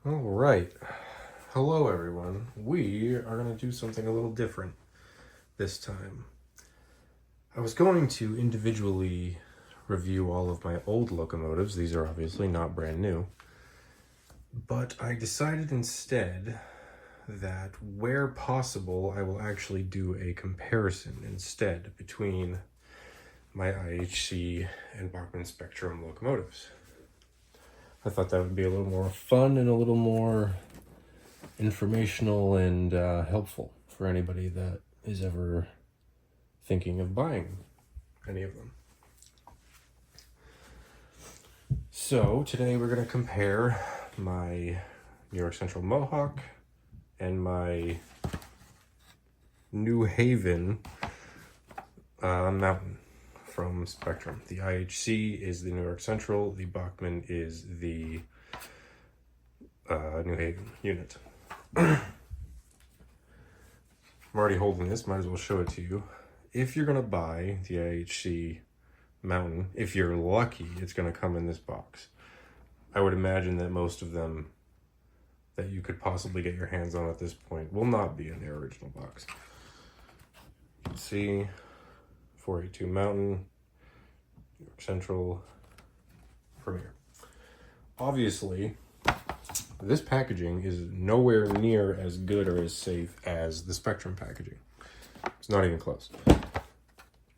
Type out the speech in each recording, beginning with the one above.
All right. Hello, everyone. We are going to do something a little different this time. I was going to individually review all of my old locomotives. These are obviously not brand new. But I decided instead that where possible, I will actually do a comparison instead between my IHC and Bachmann Spectrum locomotives. I thought that would be a little more fun and a little more informational and helpful for anybody that is ever thinking of buying any of them. So today we're going to compare my New York Central Mohawk and my New Haven Mountain from Spectrum. The IHC is the New York Central, the Bachmann is the New Haven unit. I'm already holding this, might as well show it to you. If you're going to buy the IHC Mountain, if you're lucky, it's going to come in this box. I would imagine that most of them that you could possibly get your hands on at this point will not be in their original box. You can see 482 Mountain, New York Central, Premier. Obviously, this packaging is nowhere near as good or as safe as the Spectrum packaging. It's not even close.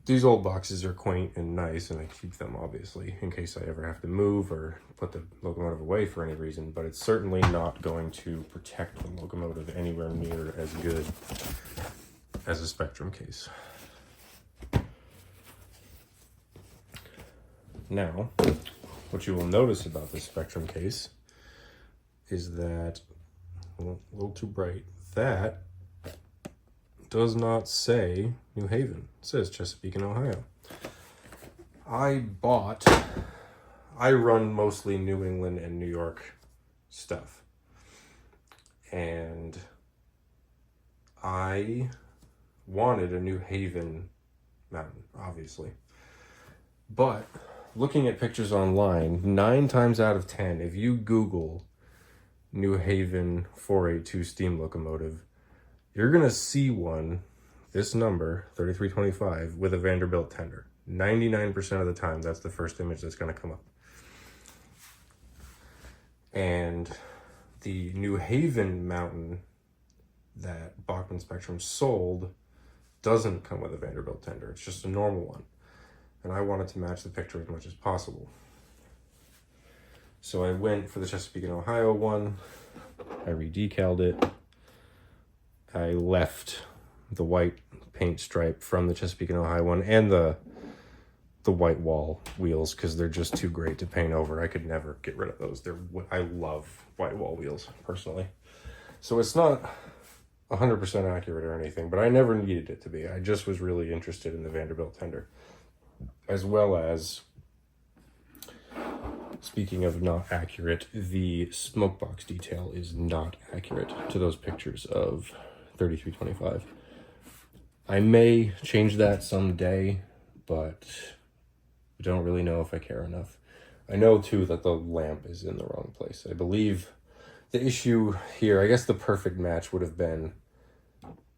These old boxes are quaint and nice, and I keep them obviously in case I ever have to move or put the locomotive away for any reason, but it's certainly not going to protect the locomotive anywhere near as good as a Spectrum case. Now, what you will notice about this Spectrum case is that, well, a little too bright, that does not say New Haven. It says Chesapeake and Ohio. I run mostly New England and New York stuff. And I wanted a New Haven Mountain, obviously. But looking at pictures online, 9 times out of 10, if you Google New Haven 482 steam locomotive, you're going to see one, this number, 3325, with a Vanderbilt tender. 99% of the time, that's the first image that's going to come up. And the New Haven Mountain that Bachmann Spectrum sold doesn't come with a Vanderbilt tender. It's just a normal one. And I wanted to match the picture as much as possible. So I went for the Chesapeake and Ohio one. I re-decaled it. I left the white paint stripe from the Chesapeake and Ohio one and the white wall wheels because they're just too great to paint over. I could never get rid of those. I love white wall wheels personally. So it's not 100% accurate or anything, but I never needed it to be. I just was really interested in the Vanderbilt tender. As well as, speaking of not accurate, the smoke box detail is not accurate to those pictures of 3325. I may change that someday, but I don't really know if I care enough. I know too that the lamp is in the wrong place. I believe the issue here, I guess the perfect match would have been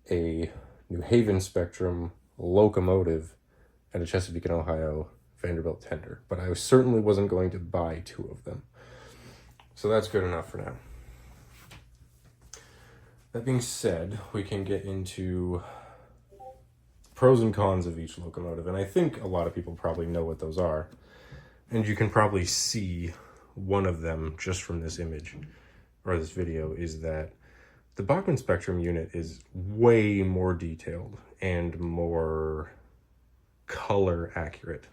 a New Haven Spectrum locomotive and a Chesapeake and Ohio Vanderbilt tender, but I certainly wasn't going to buy 2 of them. So that's good enough for now. That being said, we can get into pros and cons of each locomotive, and I think a lot of people probably know what those are, and you can probably see one of them just from this image, or this video, is that the Bachmann Spectrum unit is way more detailed and more color accurate.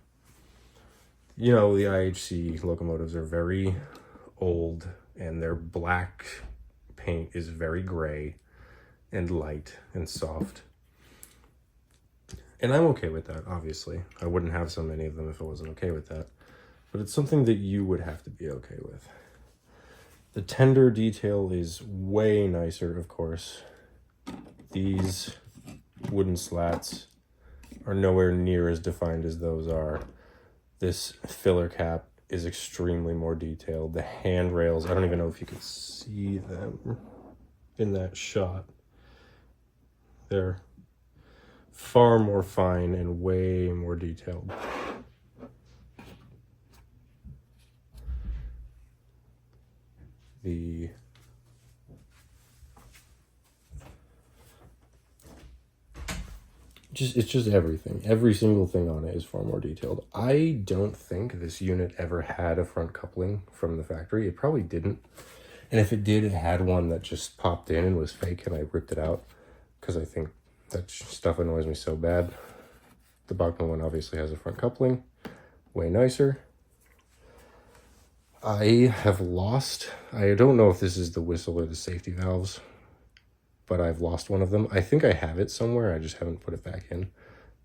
You know, the IHC locomotives are very old, and their black paint is very gray and light and soft. And I'm okay with that, obviously. I wouldn't have so many of them if I wasn't okay with that. But it's something that you would have to be okay with. The tender detail is way nicer, of course. These wooden slats are nowhere near as defined as those are. This filler cap is extremely more detailed. The handrails, I don't even know if you can see them in that shot. They're far more fine and way more detailed. It's just everything. Every single thing on it is far more detailed. I don't think this unit ever had a front coupling from the factory. It probably didn't. And if it did, it had one that just popped in and was fake, and I ripped it out because I think that stuff annoys me so bad. The Bachmann one obviously has a front coupling, way nicer. I have lost, I don't know if this is the whistle or the safety valves, but I've lost one of them. I think I have it somewhere, I just haven't put it back in.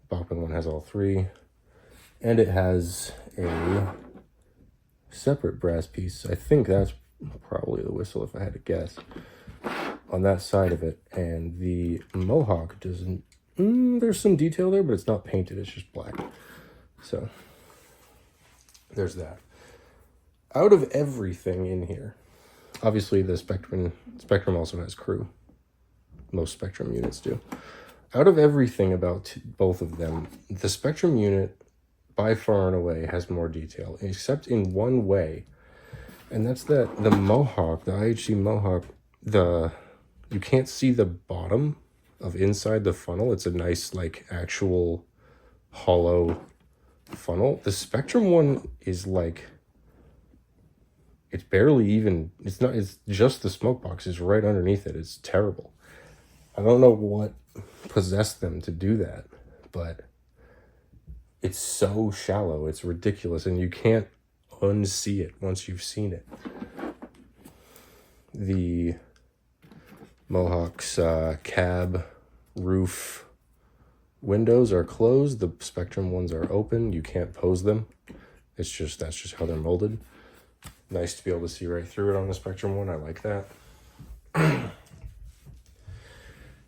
Bachmann one has all three, and it has a separate brass piece. I think that's probably the whistle if I had to guess, on that side of it. And the Mohawk doesn't, there's some detail there, but it's not painted, it's just black. So there's that. Out of everything in here, obviously the Spectrum also has crew. Most Spectrum units do. Out of everything about both of them, the Spectrum unit by far and away has more detail, except in one way, and that's that the Mohawk, the IHC Mohawk, you can't see the bottom of inside the funnel. It's a nice, like, actual hollow funnel. The Spectrum one is like, it's barely even, it's just the smoke box is right underneath it. It's terrible. I don't know what possessed them to do that, but it's so shallow. It's ridiculous, and you can't unsee it once you've seen it. The Mohawk's cab roof windows are closed. The Spectrum ones are open. You can't pose them. That's just how they're molded. Nice to be able to see right through it on the Spectrum one. I like that.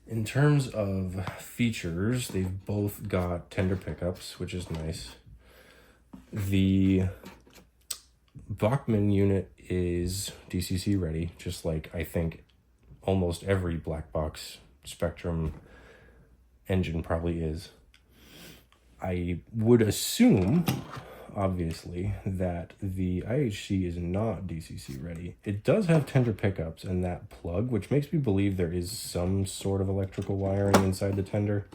In terms of features, they've both got tender pickups, which is nice. The Bachmann unit is DCC ready, just like I think almost every black box Spectrum engine probably is. I would assume, obviously, that the IHC is not DCC ready. It does have tender pickups and that plug, which makes me believe there is some sort of electrical wiring inside the tender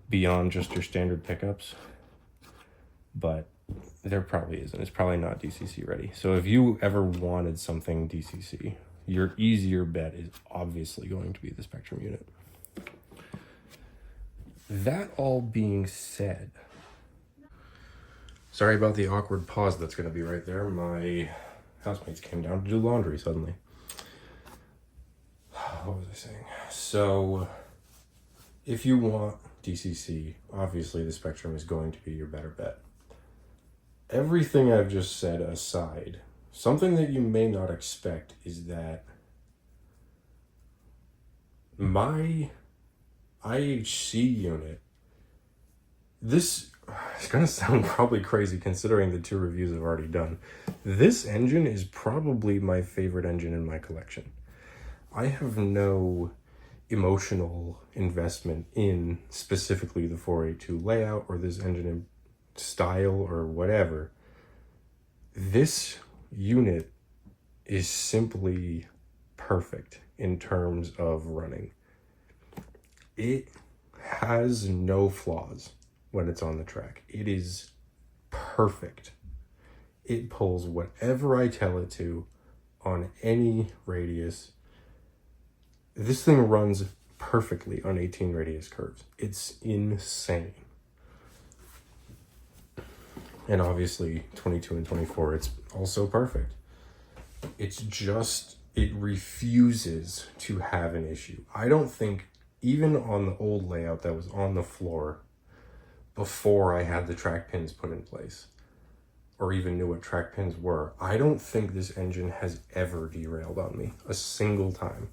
beyond just your standard pickups, but there probably isn't. It's probably not DCC ready. So if you ever wanted something DCC, your easier bet is obviously going to be the Spectrum unit. That all being said, sorry about the awkward pause that's going to be right there. My housemates came down to do laundry suddenly. What was I saying? So, if you want DCC, obviously the Spectrum is going to be your better bet. Everything I've just said aside, something that you may not expect is that my IHC unit, this it's going to sound probably crazy considering the 2 reviews I've already done. This engine is probably my favorite engine in my collection. I have no emotional investment in specifically the 482 layout or this engine in style or whatever. This unit is simply perfect in terms of running. It has no flaws when it's on the track. It is perfect. It pulls whatever I tell it to on any radius. This thing runs perfectly on 18 radius curves. It's insane. And obviously 22 and 24, it's also perfect. It's just, it refuses to have an issue. I don't think, even on the old layout that was on the floor before I had the track pins put in place, or even knew what track pins were, I don't think this engine has ever derailed on me a single time,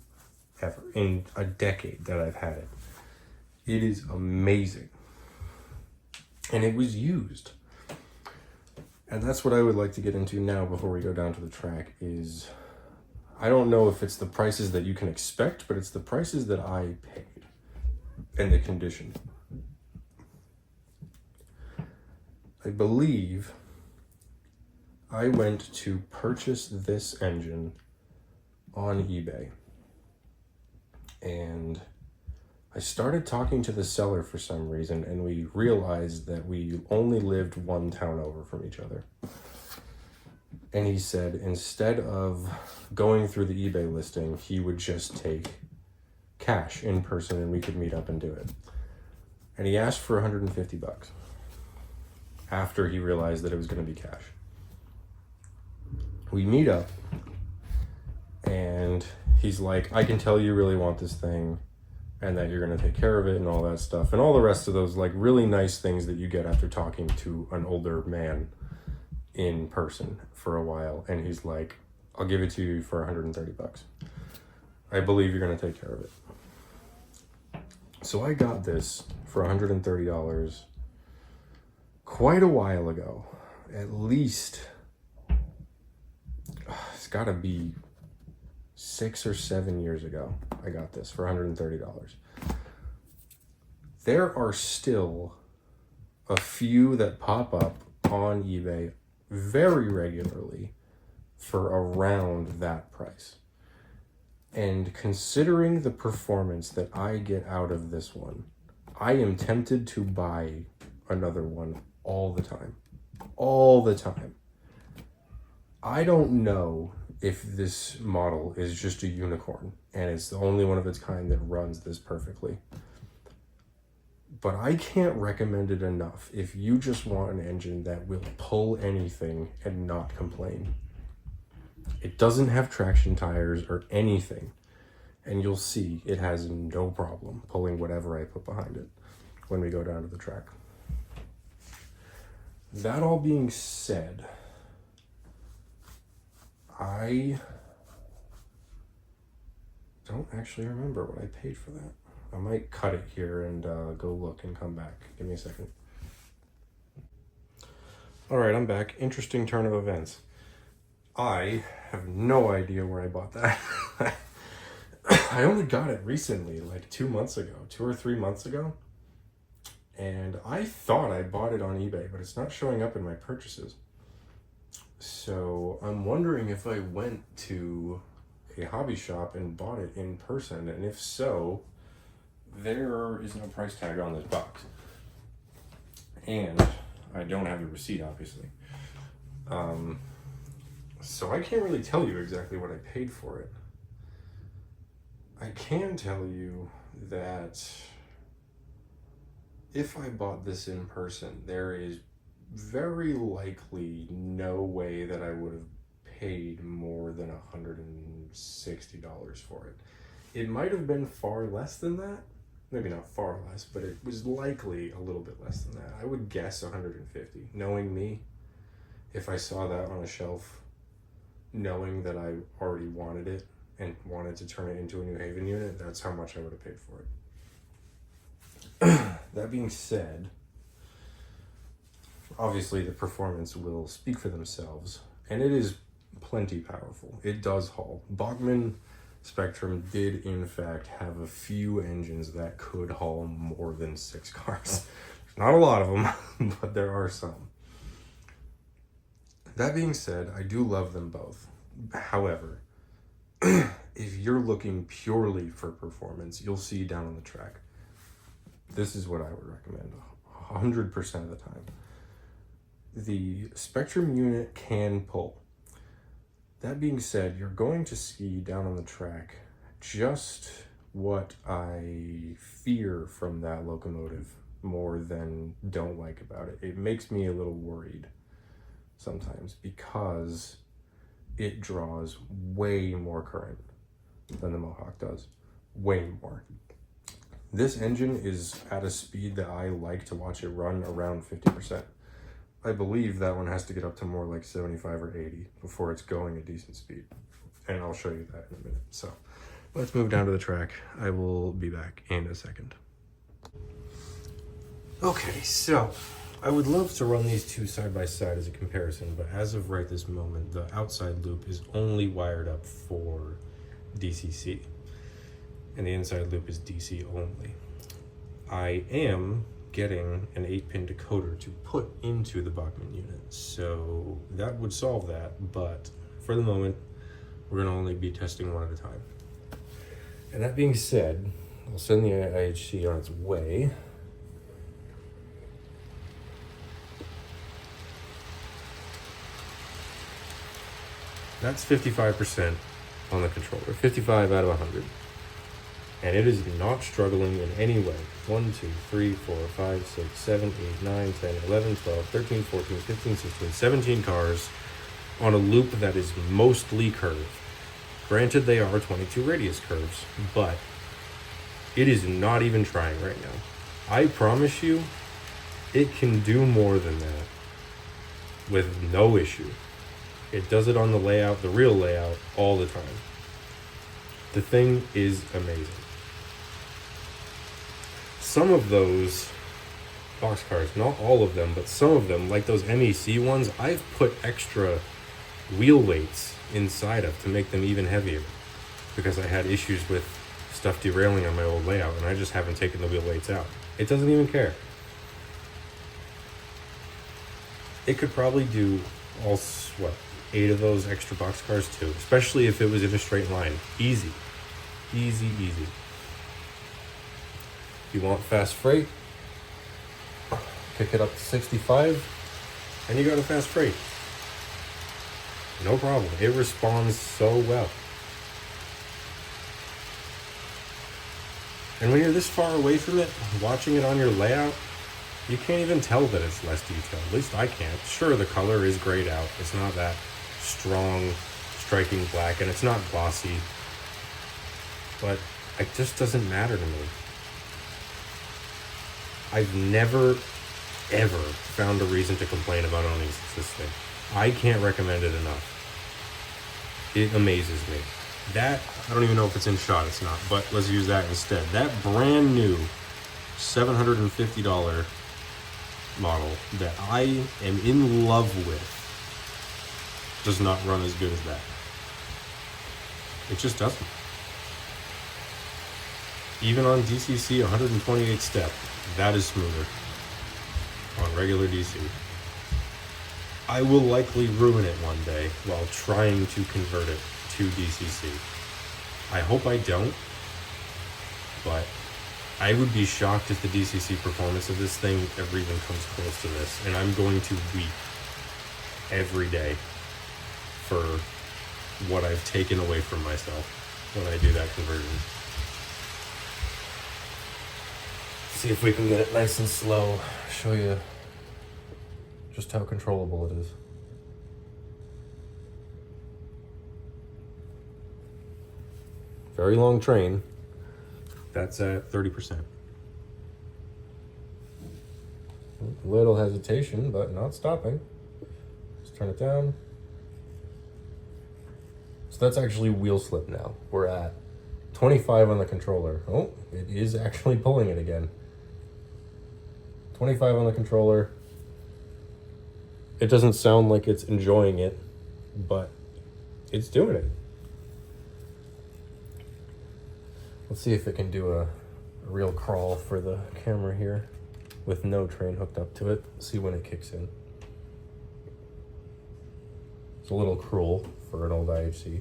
ever, in a decade that I've had it. It is amazing. And it was used. And that's what I would like to get into now before we go down to the track is, I don't know if it's the prices that you can expect, but it's the prices that I paid and the condition. I believe I went to purchase this engine on eBay, and I started talking to the seller for some reason, and we realized that we only lived one town over from each other. And he said instead of going through the eBay listing, he would just take cash in person and we could meet up and do it. And he asked for $150 after he realized that it was going to be cash. We meet up and he's like, I can tell you really want this thing and that you're going to take care of it and all that stuff. And all the rest of those like really nice things that you get after talking to an older man in person for a while. And he's like, I'll give it to you for $130. I believe you're going to take care of it. So I got this for $130 quite a while ago. At least, it's got to be 6 or 7 years ago. I got this for $130. There are still a few that pop up on eBay very regularly for around that price. And considering the performance that I get out of this one, I am tempted to buy another one all the time. All the time. I don't know if this model is just a unicorn and it's the only one of its kind that runs this perfectly. But I can't recommend it enough if you just want an engine that will pull anything and not complain. It doesn't have traction tires or anything, and you'll see it has no problem pulling whatever I put behind it when we go down to the track. That all being said, I don't actually remember what I paid for that. I might cut it here and go look and come back. Give me a second. All right, I'm back. Interesting turn of events. I have no idea where I bought that. I only got it recently, like 2 months ago, 2 or 3 months ago. And I thought I bought it on eBay, but it's not showing up in my purchases. So I'm wondering if I went to a hobby shop and bought it in person, and if so, there is no price tag on this box. And I don't have the receipt, obviously. So I can't really tell you exactly what I paid for it. I can tell you that if I bought this in person, there is very likely no way that I would have paid more than $160 for it. It might have been far less than that. Maybe not far less, but it was likely a little bit less than that. I would guess 150. Knowing me, if I saw that on a shelf, knowing that I already wanted it and wanted to turn it into a New Haven unit, that's how much I would have paid for it. That being said, obviously the performance will speak for themselves, and it is plenty powerful. It does haul. Bachmann Spectrum did in fact have a few engines that could haul more than 6 cars. There's not a lot of them, but there are some. That being said, I do love them both. However, if you're looking purely for performance, you'll see down on the track. This is what I would recommend 100% of the time. The Spectrum unit can pull. That being said, you're going to see down on the track just what I fear from that locomotive more than don't like about it. It makes me a little worried sometimes because it draws way more current than the Mohawk does. Way more. This engine is at a speed that I like to watch it run around 50%. I believe that one has to get up to more like 75 or 80 before it's going a decent speed. And I'll show you that in a minute. So let's move down to the track. I will be back in a second. Okay, so I would love to run these two side by side as a comparison, but as of right this moment, the outside loop is only wired up for DCC, and the inside loop is DC only. I am getting an 8-pin decoder to put into the Bachmann unit, so that would solve that, but for the moment, we're going to only be testing one at a time. And that being said, I'll send the IHC on its way. That's 55% on the controller, 55 out of 100. And it is not struggling in any way. 1, 2, 3, 4, 5, 6, 7, 8, 9, 10, 11, 12, 13, 14, 15, 16, 17 cars on a loop that is mostly curved. Granted, they are 22 radius curves, but it is not even trying right now. I promise you, it can do more than that with no issue. It does it on the layout, the real layout, all the time. The thing is amazing. Some of those boxcars, not all of them, but some of them, like those MEC ones, I've put extra wheel weights inside of to make them even heavier because I had issues with stuff derailing on my old layout, and I just haven't taken the wheel weights out. It doesn't even care. It could probably do all, 8 of those extra boxcars too, especially if it was in a straight line. Easy. Easy, easy. You want fast freight? Kick it up to 65, and you got a fast freight. No problem. It responds so well. And when you're this far away from it, watching it on your layout, you can't even tell that it's less detailed. At least I can't. Sure, the color is grayed out. It's not that strong, striking black, and it's not glossy. But it just doesn't matter to me. I've never, ever found a reason to complain about owning this thing. I can't recommend it enough. It amazes me. That, I don't even know if it's in shot, it's not, but let's use that instead. That brand new $750 model that I am in love with does not run as good as that. It just doesn't. Even on DCC 128 step, that is smoother on regular DC. I will likely ruin it one day while trying to convert it to DCC. I hope I don't, but I would be shocked if the DCC performance of this thing ever even comes close to this, and I'm going to weep every day for what I've taken away from myself when I do that conversion. See if we can get it nice and slow, show you just how controllable it is. Very long train. That's at 30%. Little hesitation, but not stopping. Let's turn it down. So that's actually wheel slip now. We're at 25 on the controller. Oh, it is actually pulling it again. 25 on the controller. It doesn't sound like it's enjoying it, but it's doing it. Let's see if it can do a real crawl for the camera here with no train hooked up to it. See when it kicks in. It's a little cruel for an old IHC.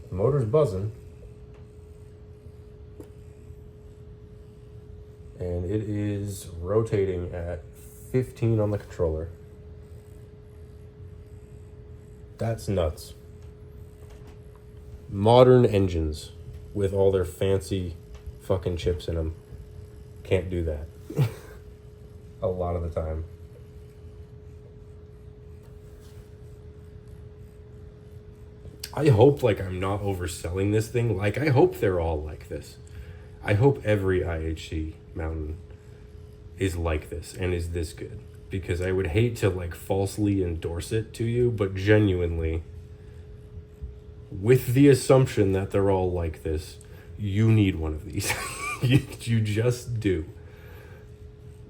The motor's buzzing. And it is rotating at 15 on the controller. That's nuts. Modern engines with all their fancy fucking chips in them can't do that. A lot of the time. I hope I'm not overselling this thing. I hope they're all like this. I hope every IHC mountain is like this and is this good, because I would hate to falsely endorse it to you, but genuinely, with the assumption that they're all like this, you need one of these. you just do.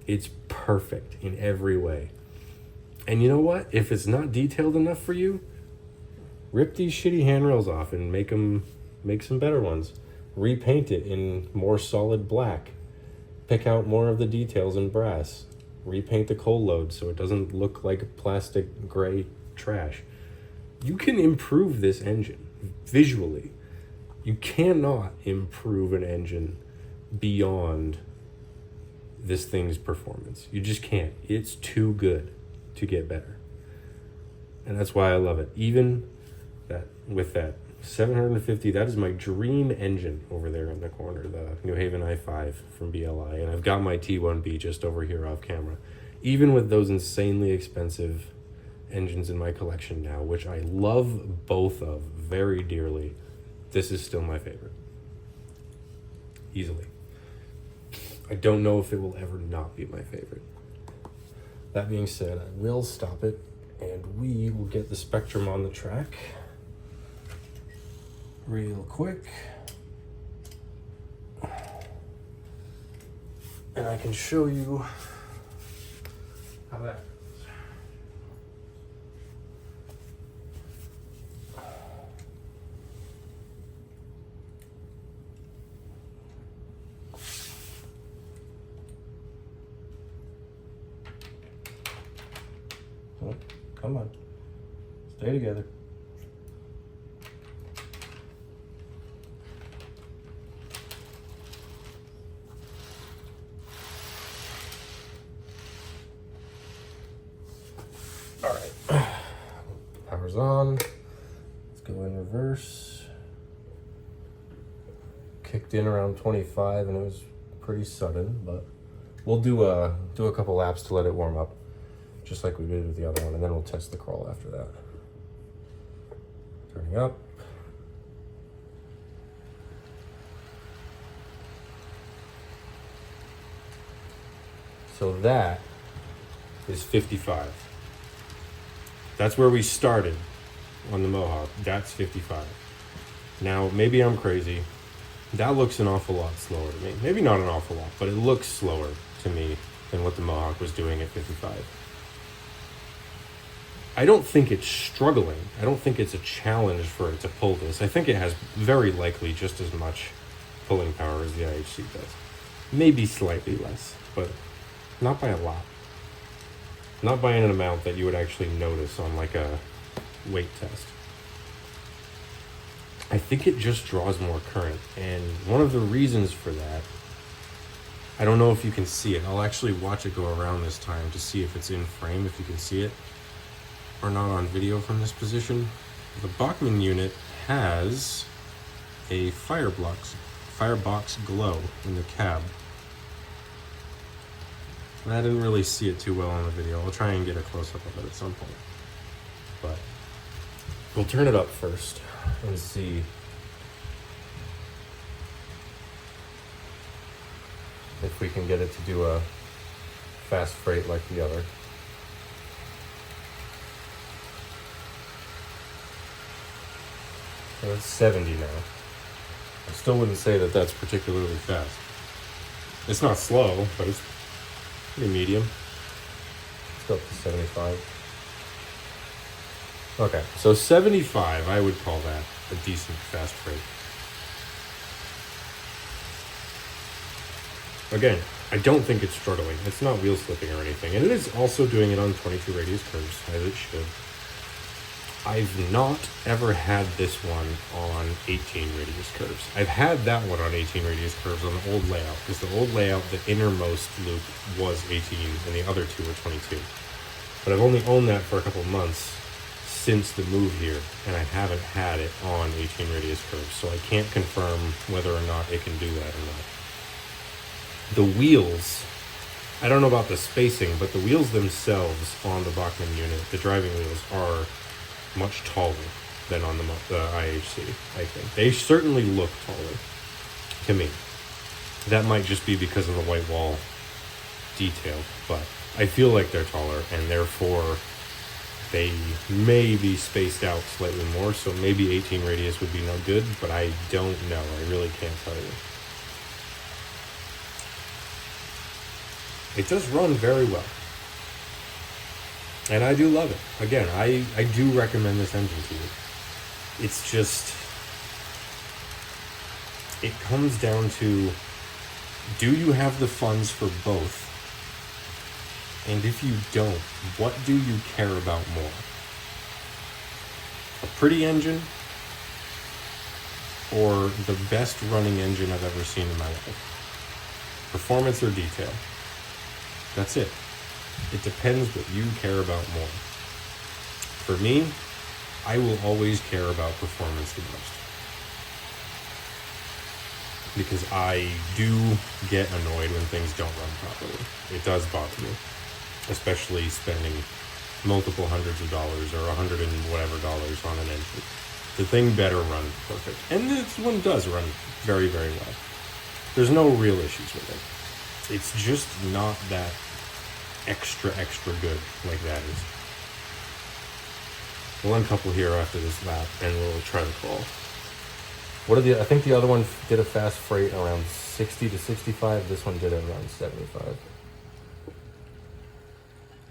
It's perfect. perfect in every way. And you know what? If it's not detailed enough for you, rip these shitty handrails off and make some better ones. Repaint it in more solid black. Pick out more of the details in brass. Repaint the coal load so it doesn't look like plastic gray trash. You can improve this engine visually. You cannot improve an engine beyond this thing's performance. You just can't. It's too good to get better. And that's why I love it. Even that with that 750, that is my dream engine over there in the corner, the New Haven i5 from BLI. And I've got my T1B just over here off camera. Even with those insanely expensive engines in my collection now, which I love both of very dearly, this is still my favorite. Easily. I don't know if it will ever not be my favorite. That being said, I will stop it and we will get the Spectrum on the track real quick. And I can show you how that goes. Oh, come on. Stay together. All right. Power's on. Let's go in reverse. Kicked in around 25 and it was pretty sudden, but we'll do a couple laps to let it warm up, just like we did with the other one, and then we'll test the crawl after that. Turning up. So that is 55. That's where we started on the Mohawk. That's 55. Now, maybe I'm crazy. That looks an awful lot slower to me. Maybe not an awful lot, but it looks slower to me than what the Mohawk was doing at 55. I don't think it's struggling. I don't think it's a challenge for it to pull this. I think it has very likely just as much pulling power as the IHC does. Maybe slightly less, but not by a lot. Not by an amount that you would actually notice on like a weight test. I think it just draws more current, and one of the reasons for that, I don't know if you can see it. I'll actually watch it go around this time to see if it's in frame, if you can see it, or not on video from this position. The Bachmann unit has a firebox glow in the cab. And I didn't really see it too well on the video. I'll try and get a close-up of it at some point. But we'll turn it up first and see if we can get it to do a fast freight like the other. So it's 70 now. I still wouldn't say that that's particularly fast. It's not slow, but it's pretty medium. Let's go up to 75. Okay, so 75, I would call that a decent fast freight. Again, I don't think it's struggling. It's not wheel slipping or anything. And it is also doing it on 22 radius curves, as it should. I've not ever had this one on 18 radius curves. I've had that one on 18 radius curves on the old layout, because the old layout, the innermost loop was 18 and the other two were 22. But I've only owned that for a couple months since the move here, and I haven't had it on 18 radius curves, so I can't confirm whether or not it can do that or not. The wheels, I don't know about the spacing, but the wheels themselves on the Bachmann unit, the driving wheels, are much taller than on the IHC, I think. They certainly look taller to me. That might just be because of the white wall detail, but I feel like they're taller, and therefore they may be spaced out slightly more, so maybe 18 radius would be no good, but I don't know. I really can't tell you. It does run very well. And I do love it. Again, I do recommend this engine to you. It's just, it comes down to, do you have the funds for both? And if you don't, what do you care about more? A pretty engine or the best running engine I've ever seen in my life? Performance or detail? That's it. It depends what you care about more. For me, I will always care about performance the most. Because I do get annoyed when things don't run properly. It does bother me. Especially spending multiple hundreds of dollars or $100 and whatever dollars on an engine. The thing better run perfect. And this one does run very, very well. There's no real issues with it. It's just not that extra good like that is. We'll uncouple here after this lap and we'll try the crawl. I think the other one did a fast freight around 60 to 65. This one did it around 75.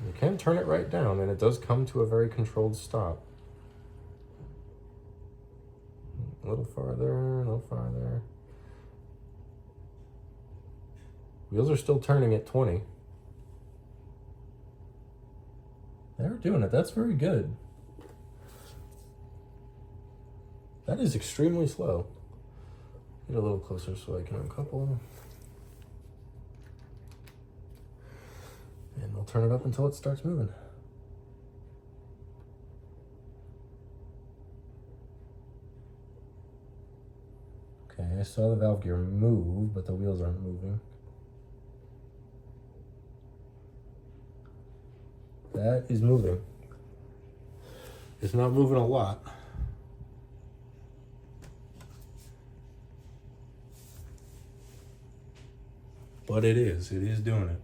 You can turn it right down and it does come to a very controlled stop. A little farther, a little farther. Wheels are still turning at 20. They're doing it. That's very good. That is extremely slow. Get a little closer so I can uncouple. And we'll turn it up until it starts moving. Okay, I saw the valve gear move, but the wheels aren't moving. That is moving. It's not moving a lot. But it is doing it.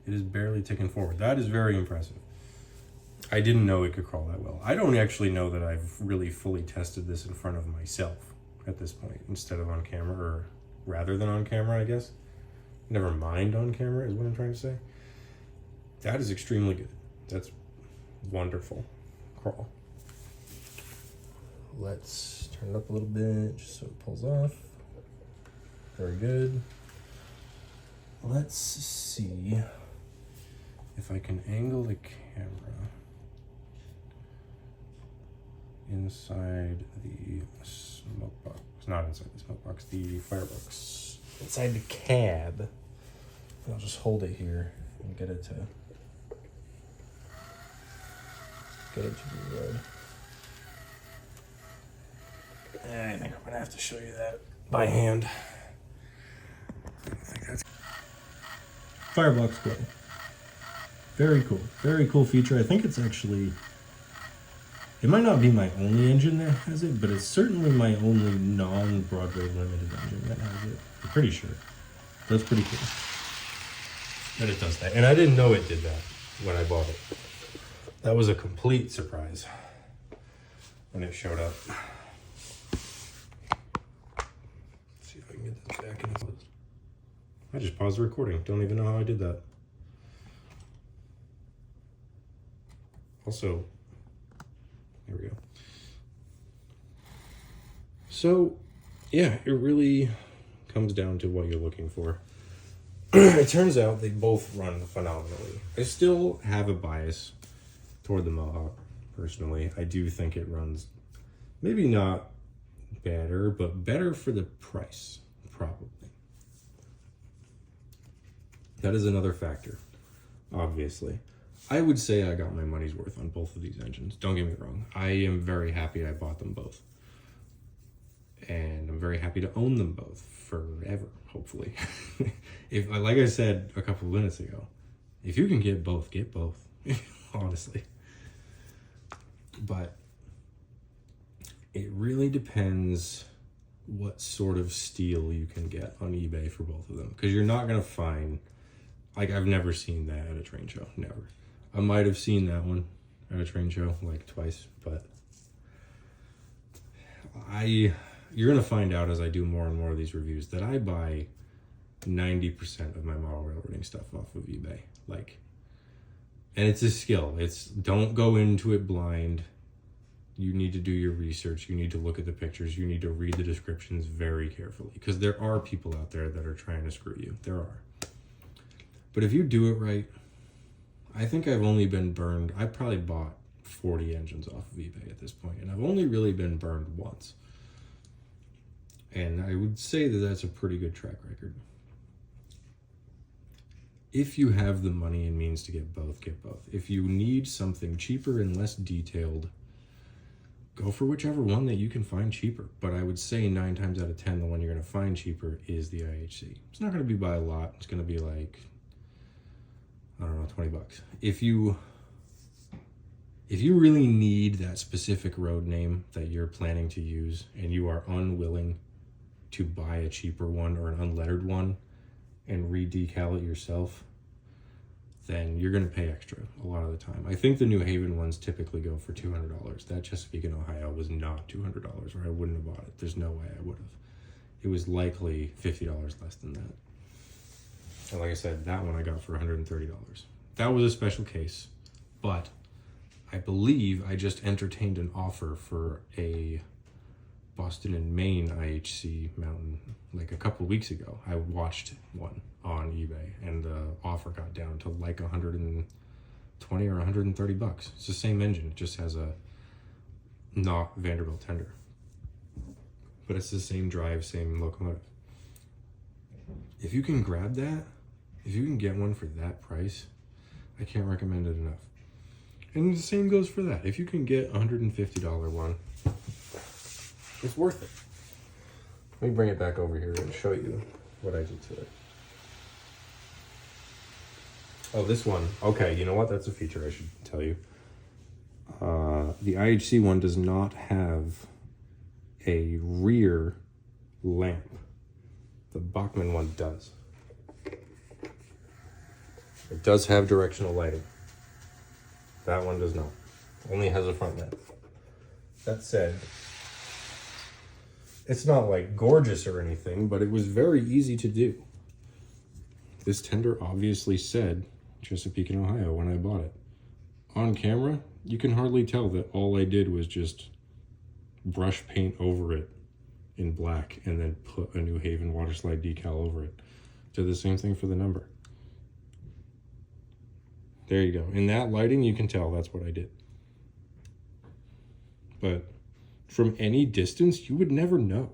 It is barely ticking forward. That is very impressive. I didn't know it could crawl that well. I don't actually know that I've really fully tested this in front of myself at this point, instead of on camera, or rather than on camera, I guess. Never mind on camera is what I'm trying to say. That is extremely good. That's wonderful crawl. Let's turn it up a little bit just so it pulls off. Very good. Let's see if I can angle the camera inside the smoke box. Not inside the smoke box, the firebox. Inside the cab. I'll just hold it here and get it to be red. I think I'm gonna have to show you that by hand. I think that's firebox glow. Very cool. Very cool feature. I think it's actually, it might not be my only engine that has it, but it's certainly my only non-Broadway limited engine that has it. I'm pretty sure. That's pretty cool that it does that. And I didn't know it did that when I bought it. That was a complete surprise when it showed up. Let's see if I can get this back in. I just paused the recording. Don't even know how I did that. Also, there we go. So, yeah, it really comes down to what you're looking for. It turns out they both run phenomenally. I still have a bias toward the Mohawk, personally. I do think it runs maybe not better, but better for the price, probably. That is another factor, obviously. I would say I got my money's worth on both of these engines. Don't get me wrong. I am very happy I bought them both. And I'm very happy to own them both forever, hopefully. If, like I said a couple of minutes ago, if you can get both, honestly. But it really depends what sort of steel you can get on eBay for both of them. Because you're not going to find, like, I've never seen that at a train show, never. I might have seen that one at a train show, like twice, but you're going to find out as I do more and more of these reviews that I buy 90% of my model railroading stuff off of eBay. Like, and it's a skill. Don't go into it blind. You need to do your research. You need to look at the pictures. You need to read the descriptions very carefully, because there are people out there that are trying to screw you. There are. But if you do it right, I think I've only been burned. I probably bought 40 engines off of eBay at this point, and I've only really been burned once. And I would say that that's a pretty good track record. If you have the money and means to get both, get both. If you need something cheaper and less detailed, go for whichever one that you can find cheaper. But I would say 9 times out of 10, the one you're going to find cheaper is the IHC. It's not going to be by a lot. It's going to be like, I don't know, 20 bucks. If you really need that specific road name that you're planning to use, and you are unwilling to buy a cheaper one or an unlettered one and re-decal it yourself, then you're going to pay extra a lot of the time. I think the New Haven ones typically go for $200. That Chesapeake in Ohio was not $200, or I wouldn't have bought it. There's no way I would have. It was likely $50 less than that. And like I said, that one I got for $130. That was a special case, but I believe I just entertained an offer for a Boston and Maine IHC mountain like a couple weeks ago. I watched one on eBay, and the offer got down to like 120 or 130 bucks. It's the same engine, it just has a not Vanderbilt tender, but it's the same drive, same locomotive. If you can grab that, if you can get one for that price, I can't recommend it enough. And the same goes for that. If you can get a $150 one, it's worth it. Let me bring it back over here and show you what I did to it. Oh, this one. Okay, you know what? That's a feature I should tell you. The IHC one does not have a rear lamp. The Bachmann one does. It does have directional lighting. That one does not. Only has a front lamp. That said, it's not like gorgeous or anything, but it was very easy to do. This tender obviously said Chesapeake in Ohio when I bought it. On camera, you can hardly tell that all I did was just brush paint over it in black and then put a New Haven waterslide decal over it. Did the same thing for the number. There you go. In that lighting, you can tell that's what I did. But from any distance, you would never know.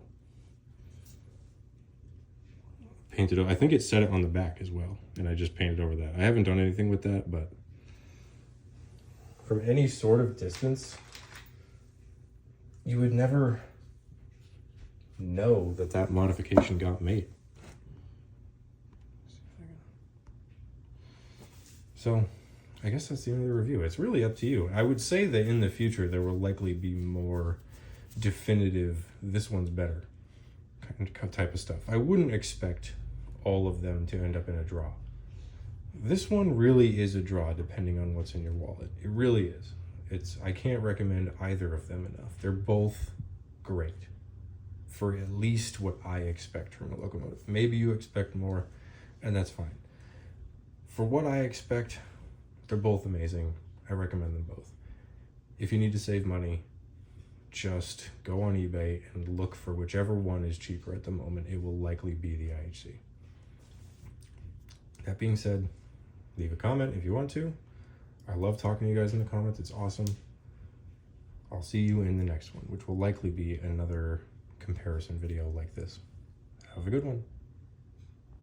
Painted, I think it said it on the back as well, and I just painted over that. I haven't done anything with that, but from any sort of distance, you would never know that that modification got made. So I guess that's the end of the review. It's really up to you. I would say that in the future, there will likely be more definitive, this one's better type of stuff. I wouldn't expect all of them to end up in a draw. This one really is a draw depending on what's in your wallet. It really is. I can't recommend either of them enough. They're both great for at least what I expect from a locomotive. Maybe you expect more, and that's fine. For what I expect, they're both amazing. I recommend them both. If you need to save money, just go on eBay and look for whichever one is cheaper at the moment. It will likely be the IHC. That being said, leave a comment if you want to. I love talking to you guys in the comments. It's awesome. I'll see you in the next one, which will likely be another comparison video like this. Have a good one.